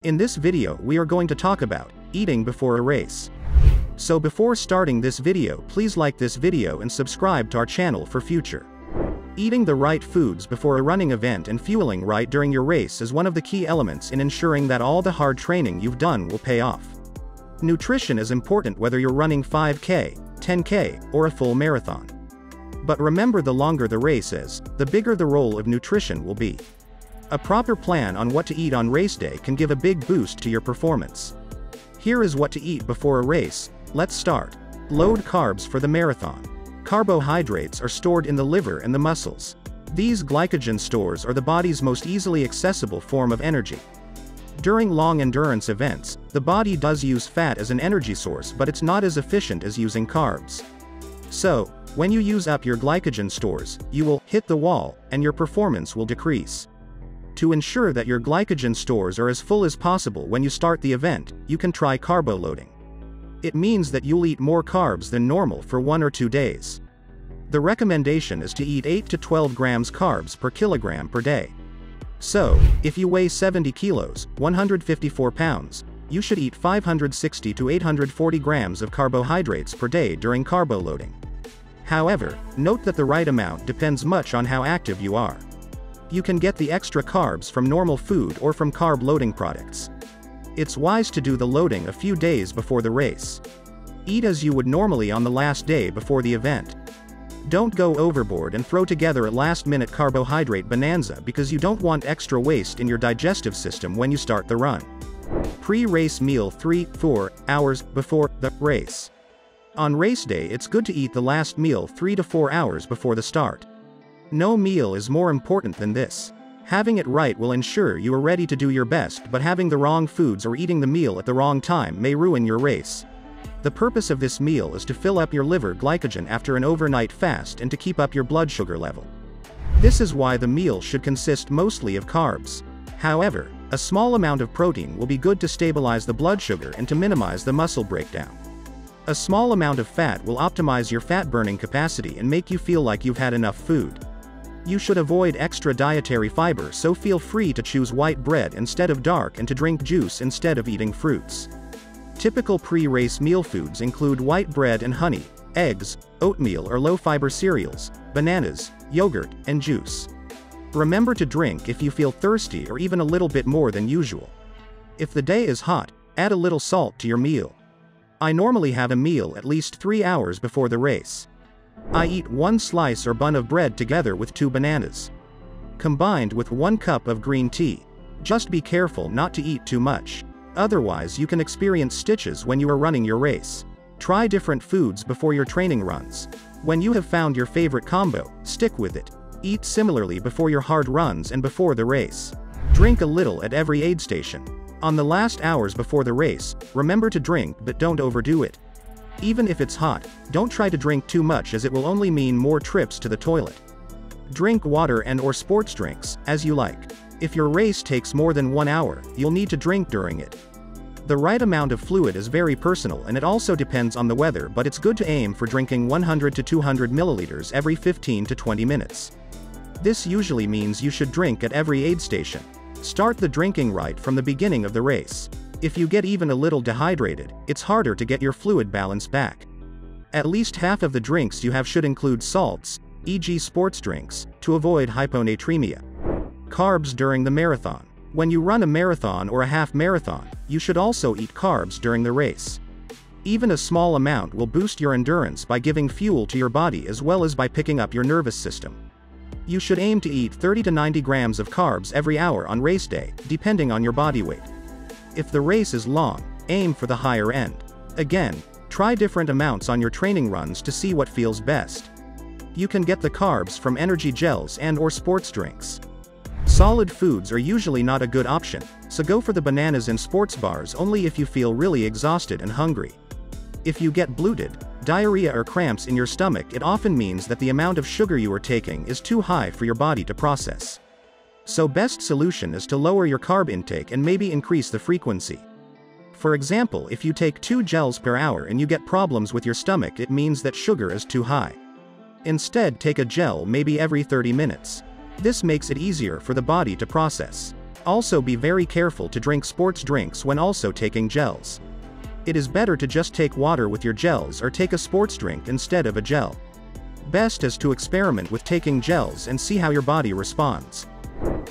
In this video we are going to talk about eating before a race. So before starting this video, please like this video and subscribe to our channel for future. Eating the right foods before a running event and fueling right during your race is one of the key elements in ensuring that all the hard training you've done will pay off. Nutrition is important whether you're running 5K, 10K, or a full marathon. But remember, the longer the race is, the bigger the role of nutrition will be. A proper plan on what to eat on race day can give a big boost to your performance. Here is what to eat before a race. Let's start. Load carbs for the marathon. Carbohydrates are stored in the liver and the muscles. These glycogen stores are the body's most easily accessible form of energy. During long endurance events, the body does use fat as an energy source, but it's not as efficient as using carbs. So, when you use up your glycogen stores, you will hit the wall, and your performance will decrease. To ensure that your glycogen stores are as full as possible when you start the event, you can try carbo loading. It means that you'll eat more carbs than normal for 1 or 2 days. The recommendation is to eat 8 to 12 grams carbs per kilogram per day. So, if you weigh 70 kilos, 154 pounds, you should eat 560 to 840 grams of carbohydrates per day during carbo loading. However, note that the right amount depends much on how active you are. You can get the extra carbs from normal food or from carb loading products. It's wise to do the loading a few days before the race. Eat as you would normally on the last day before the event. Don't go overboard and throw together a last-minute carbohydrate bonanza because you don't want extra waste in your digestive system when you start the run. Pre-race meal 3-4 hours before the race. On race day, it's good to eat the last meal 3 to 4 hours before the start. No meal is more important than this. Having it right will ensure you are ready to do your best, but having the wrong foods or eating the meal at the wrong time may ruin your race. The purpose of this meal is to fill up your liver glycogen after an overnight fast and to keep up your blood sugar level. This is why the meal should consist mostly of carbs. However, a small amount of protein will be good to stabilize the blood sugar and to minimize the muscle breakdown. A small amount of fat will optimize your fat-burning capacity and make you feel like you've had enough food. You should avoid extra dietary fiber, so feel free to choose white bread instead of dark and to drink juice instead of eating fruits. Typical pre-race meal foods include white bread and honey, eggs, oatmeal or low-fiber cereals, bananas, yogurt, and juice. Remember to drink if you feel thirsty or even a little bit more than usual. If the day is hot, add a little salt to your meal. I normally have a meal at least 3 hours before the race. I eat 1 slice or bun of bread together with 2 bananas, combined with 1 cup of green tea. Just be careful not to eat too much. Otherwise you can experience stitches when you are running your race. Try different foods before your training runs. When you have found your favorite combo, stick with it. Eat similarly before your hard runs and before the race. Drink a little at every aid station. On the last hours before the race, remember to drink but don't overdo it. Even if it's hot, don't try to drink too much as it will only mean more trips to the toilet. Drink water and/or sports drinks, as you like. If your race takes more than 1 hour, you'll need to drink during it. The right amount of fluid is very personal and it also depends on the weather, but it's good to aim for drinking 100 to 200 milliliters every 15 to 20 minutes. This usually means you should drink at every aid station. Start the drinking right from the beginning of the race. If you get even a little dehydrated, it's harder to get your fluid balance back. At least half of the drinks you have should include salts, e.g. sports drinks, to avoid hyponatremia. Carbs during the marathon. When you run a marathon or a half marathon, you should also eat carbs during the race. Even a small amount will boost your endurance by giving fuel to your body as well as by picking up your nervous system. You should aim to eat 30 to 90 grams of carbs every hour on race day, depending on your body weight. If the race is long, aim for the higher end. Again, try different amounts on your training runs to see what feels best. You can get the carbs from energy gels and/or sports drinks. Solid foods are usually not a good option, so go for the bananas and sports bars only if you feel really exhausted and hungry. If you get bloated, diarrhea or cramps in your stomach, it often means that the amount of sugar you are taking is too high for your body to process. So best solution is to lower your carb intake and maybe increase the frequency. For example, if you take 2 gels per hour and you get problems with your stomach, it means that sugar is too high. Instead, take a gel maybe every 30 minutes. This makes it easier for the body to process. Also be very careful to drink sports drinks when also taking gels. It is better to just take water with your gels or take a sports drink instead of a gel. Best is to experiment with taking gels and see how your body responds.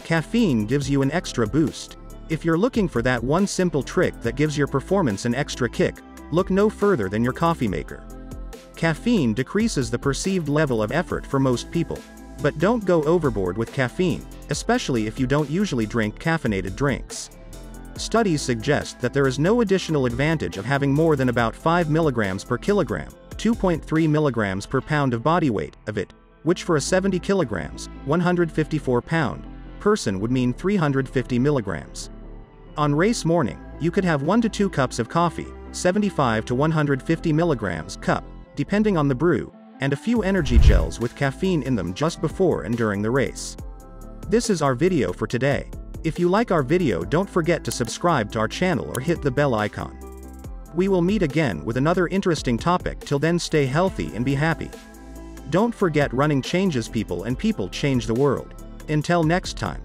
Caffeine gives you an extra boost. If you're looking for that one simple trick that gives your performance an extra kick, look no further than your coffee maker. Caffeine decreases the perceived level of effort for most people. But don't go overboard with caffeine, especially if you don't usually drink caffeinated drinks. Studies suggest that there is no additional advantage of having more than about 5 mg per kilogram, 2.3 mg per pound of body weight, of it, which for a 70 kg, 154 pound, person would mean 350 mg. On race morning, you could have 1 to 2 cups of coffee, 75 to 150 mg cup, depending on the brew, and a few energy gels with caffeine in them just before and during the race. This is our video for today. If you like our video, don't forget to subscribe to our channel or hit the bell icon. We will meet again with another interesting topic. Till then, stay healthy and be happy. Don't forget, running changes people and people change the world. Until next time.